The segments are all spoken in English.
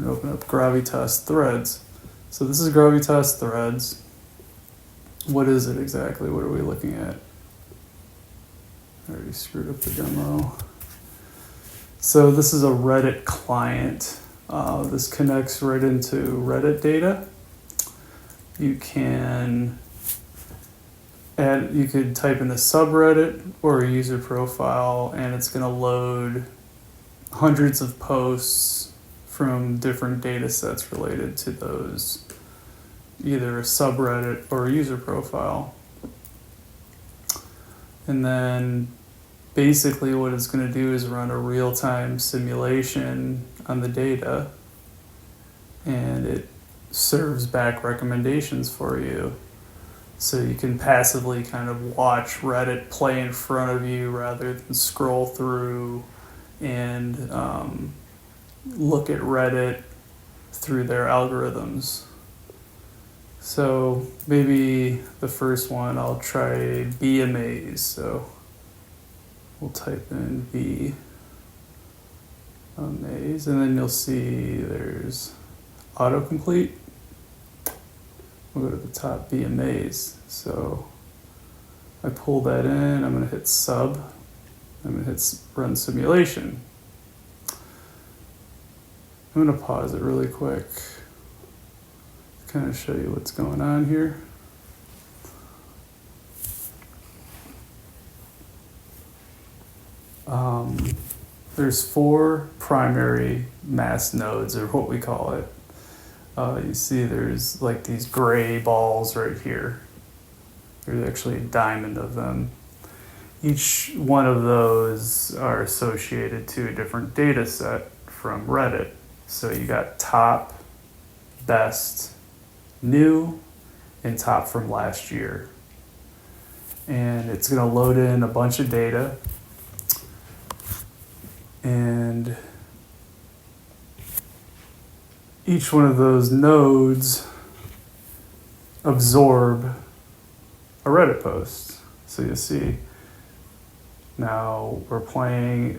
and open up Gravitas Threads. So this is Gravitas Threads. What is it exactly? What are we looking at? I already screwed up the demo. So this is a Reddit client. This connects right into Reddit data. You can add, you could type in the subreddit or a user profile, and it's going to load hundreds of posts from different data sets related to those, either a subreddit or a user profile. And then basically what it's going to do is run a real-time simulation on the data, and it serves back recommendations for you. So you can passively kind of watch Reddit play in front of you rather than scroll through and look at Reddit through their algorithms. So maybe the first one, I'll try Be Amazed. So we'll type in Be Amazed, and then you'll see there's autocomplete. We'll go to the top, Be Amazed. So I pull that in, I'm going to hit sub, I'm going to hit run simulation. I'm going to pause it really quick to kind of show you what's going on here. There's 4 primary mass nodes, or what we call it. You see there's like these gray balls right here. There's actually a diamond of them. Each one of those are associated to a different data set from Reddit. So you got top, best, new, and top from last year. And it's going to load in a bunch of data. And each one of those nodes absorb a Reddit post. So you see, now we're playing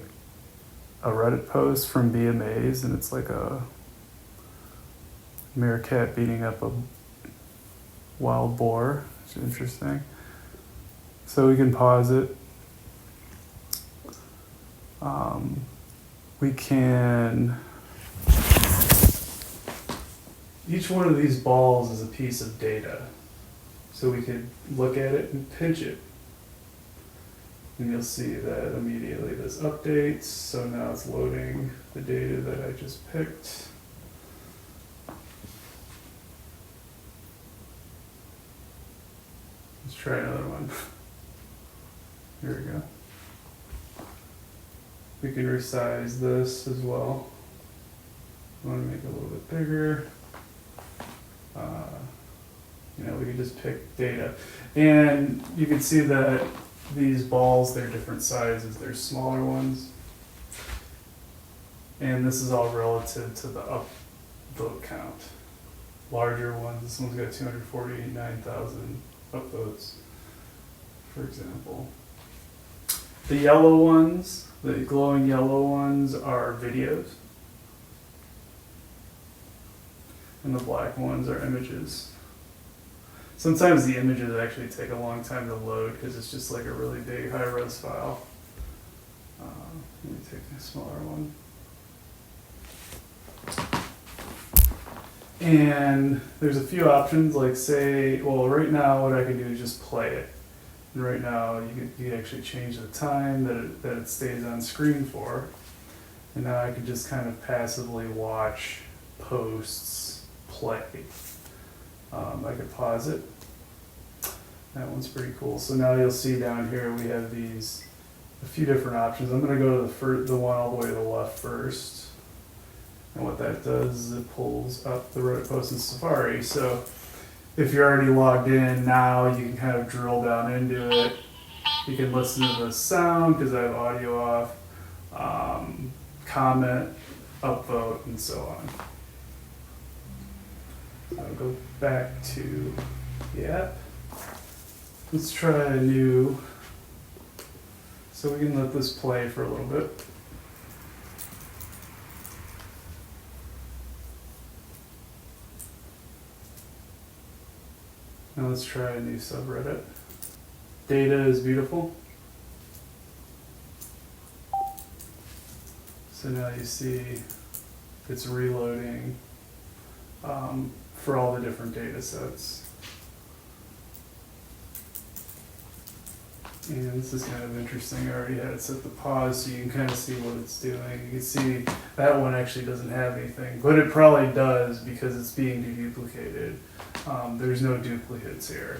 a Reddit post from Be Amazed, and it's like a meerkat beating up a wild boar, which is interesting. So we can pause it. We can, each one of these balls is a piece of data. So we could look at it and pinch it. And you'll see that immediately this updates. So now it's loading the data that I just picked. Let's try another one. Here we go. We can resize this as well. I want to make it a little bit bigger. We can just pick data. And you can see that these balls, they're different sizes. There's smaller ones. And this is all relative to the upvote count. Larger ones, this one's got 249,000 upvotes, for example. The yellow ones, the glowing yellow ones, are videos. And the black ones are images. Sometimes the images actually take a long time to load because it's just like a really big high-res file. Let me take a smaller one. And there's a few options, like say, well, right now what I can do is just play it. And right now you can actually change the time that it stays on screen for. And now I can just kind of passively watch posts play. I could pause it. That one's pretty cool. So now you'll see down here we have a few different options. I'm going to go to the one all the way to the left first. And what that does is it pulls up the Reddit post in Safari. So if you're already logged in, now you can kind of drill down into it. You can listen to the sound because I have audio off, comment, upvote, and so on. I'll go back to the app. Let's try a new, so we can let this play for a little bit. Now let's try a new subreddit. Data is beautiful. So now you see it's reloading for all the different data sets. And this is kind of interesting. I already had it set to pause so you can kind of see what it's doing. You can see that one actually doesn't have anything, but it probably does because it's being deduplicated. There's no duplicates here.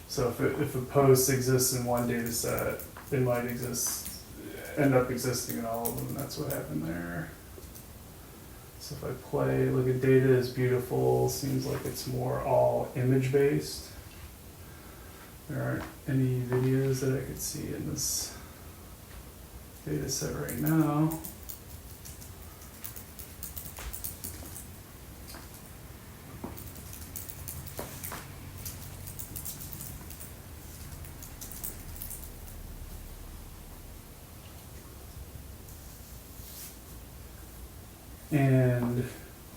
So if a post exists in one data set, it might end up existing in all of them. That's what happened there. So if I play, look at data is beautiful, seems like it's more all image based. There aren't any videos that I could see in this data set right now. And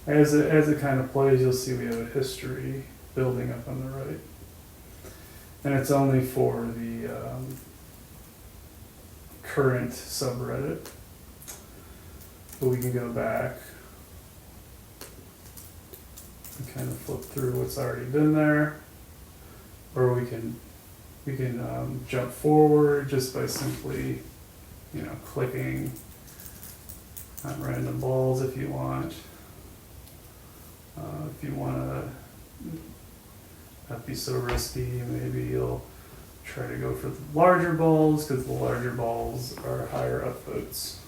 as it kind of plays, you'll see we have a history building up on the right. And it's only for the current subreddit. But we can go back and kind of flip through what's already been there. Or we can jump forward just by simply, clicking on random balls if you want. If you want to not be so risky, maybe you'll try to go for the larger balls because the larger balls are higher upvotes.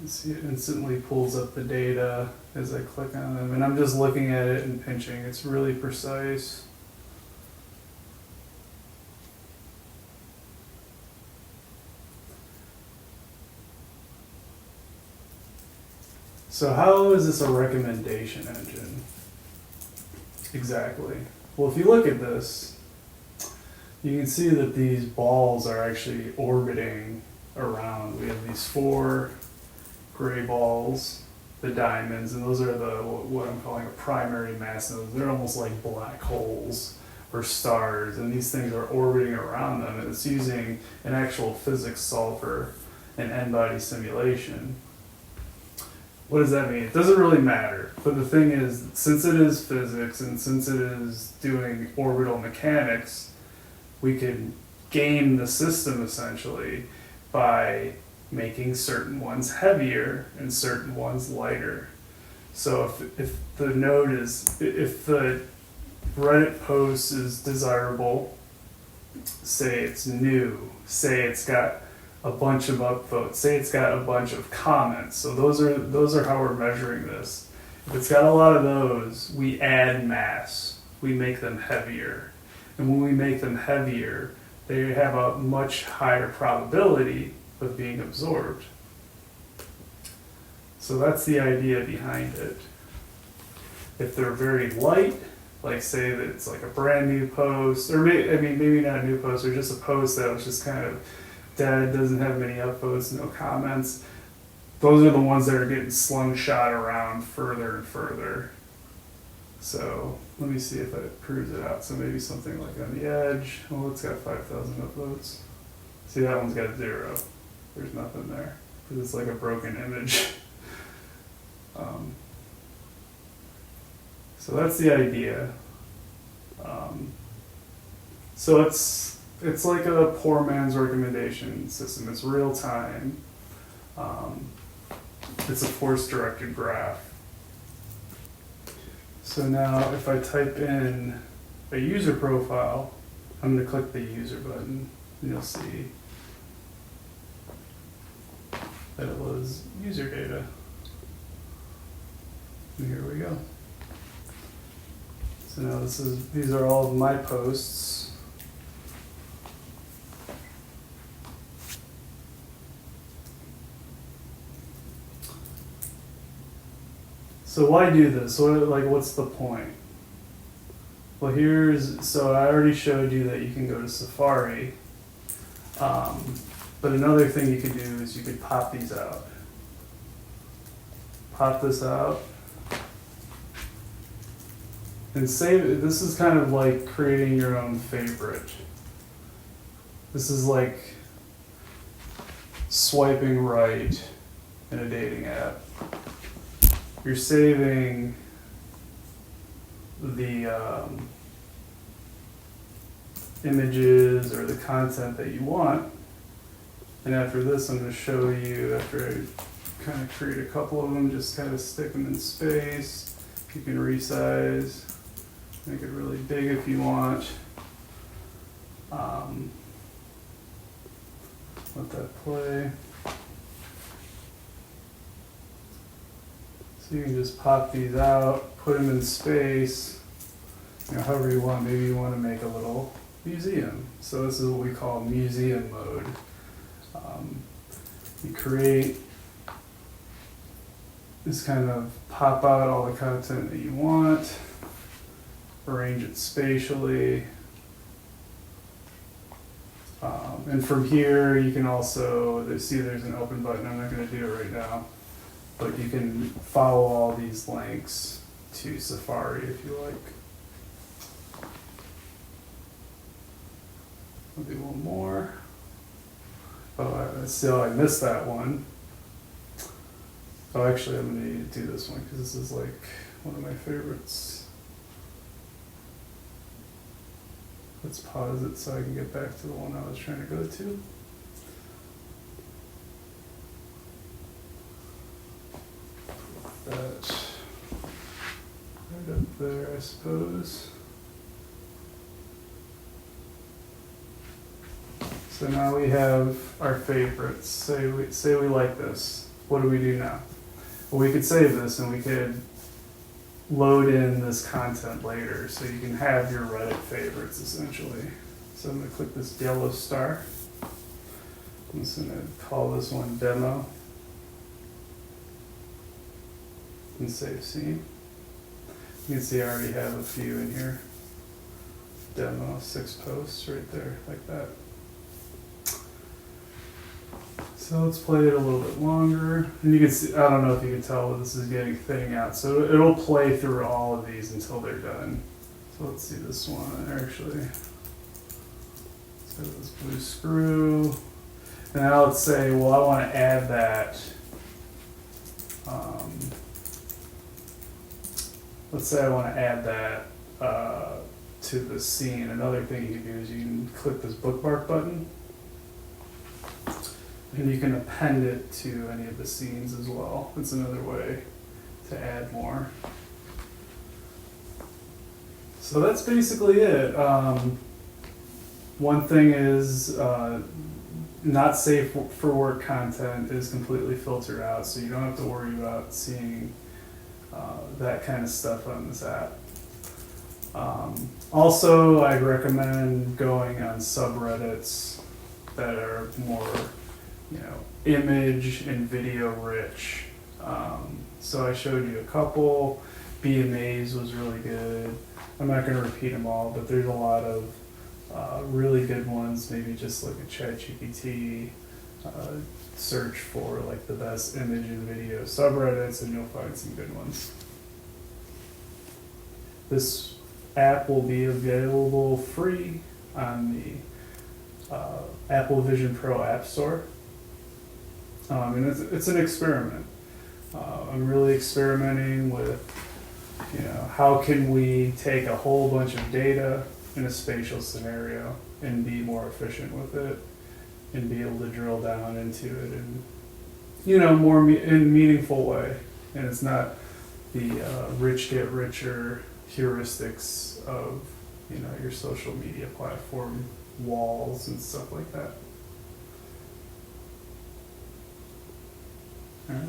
You see it instantly pulls up the data as I click on them, and I'm just looking at it and pinching. It's really precise. So how is this a recommendation engine? Exactly. Well, if you look at this, you can see that these balls are actually orbiting around. We have these 4 gray balls, the diamonds, and those are what I'm calling a primary mass node. They're almost like black holes or stars, and these things are orbiting around them, and it's using an actual physics solver and n-body simulation. What does that mean? It doesn't really matter, but the thing is, since it is physics and since it is doing orbital mechanics, we can game the system essentially by making certain ones heavier and certain ones lighter. So if the Reddit post is desirable, say it's new, say it's got a bunch of upvotes, say it's got a bunch of comments. So those are how we're measuring this. If it's got a lot of those, we add mass. We make them heavier. And when we make them heavier, they have a much higher probability of being absorbed. So that's the idea behind it. If they're very light, like say that it's like a brand new post, or maybe not a new post, or just a post that was just kind of dead, doesn't have many upvotes, no comments. Those are the ones that are getting slingshot around further and further. So let me see if it proves it out. So maybe something like on the edge. Well, it's got 5,000 upvotes. See, that one's got 0. There's nothing there because it's like a broken image. So that's the idea. So it's like a poor man's recommendation system. It's real time. It's a force-directed graph. So now if I type in a user profile, I'm going to click the user button, and you'll see that it was user data. And here we go. So now these are all of my posts. So why do this? What's the point? Well, so I already showed you that you can go to Safari, but another thing you could do is you could pop these out. Pop this out, And save it. This is kind of like creating your own favorite. This is like swiping right in a dating app. You're saving the images or the content that you want. And after this, I'm going to show you, after I kind of create a couple of them, just kind of stick them in space. You can resize, make it really big if you want. Let that play. So you can just pop these out, put them in space, however you want. Maybe you want to make a little museum. So this is what we call museum mode. You create this, kind of pop out all the content that you want, arrange it spatially. And from here, you can also, see there's an open button. I'm not going to do it right now, but you can follow all these links to Safari if you like. I'll do one more. Oh, still I missed that one. Oh, actually, I'm going to need to do this one because this is like one of my favorites. Let's pause it so I can get back to the one I was trying to go to. That right up there, I suppose. So now we have our favorites. Say we like this. What do we do now? Well, we could save this and we could load in this content later, so you can have your Reddit favorites essentially. So I'm going to click this yellow star. I'm just going to call this one demo and save scene. You can see I already have a few in here. Demo, 6 posts right there, like that. So let's play it a little bit longer. And you can see, I don't know if you can tell, but this is getting thinning out. So it'll play through all of these until they're done. So let's see this one actually. So this blue screw. And now let's say, well, I want to add that. Let's say I want to add that to the scene. Another thing you can do is you can click this bookmark button. And you can append it to any of the scenes as well. It's another way to add more. So that's basically it. One thing is not safe for work content is completely filtered out, so you don't have to worry about seeing that kind of stuff on this app. Also, I'd recommend going on subreddits that are more image and video rich. So I showed you a couple. BMAs was really good. I'm not going to repeat them all, but there's a lot of really good ones. Maybe just like a ChatGPT search for like the best image and video subreddits, and you'll find some good ones. This app will be available free on the Apple Vision Pro App Store. And it's an experiment. I'm really experimenting with, how can we take a whole bunch of data in a spatial scenario and be more efficient with it and be able to drill down into it in, more in meaningful way. And it's not the rich get richer heuristics of, your social media platform walls and stuff like that. All right.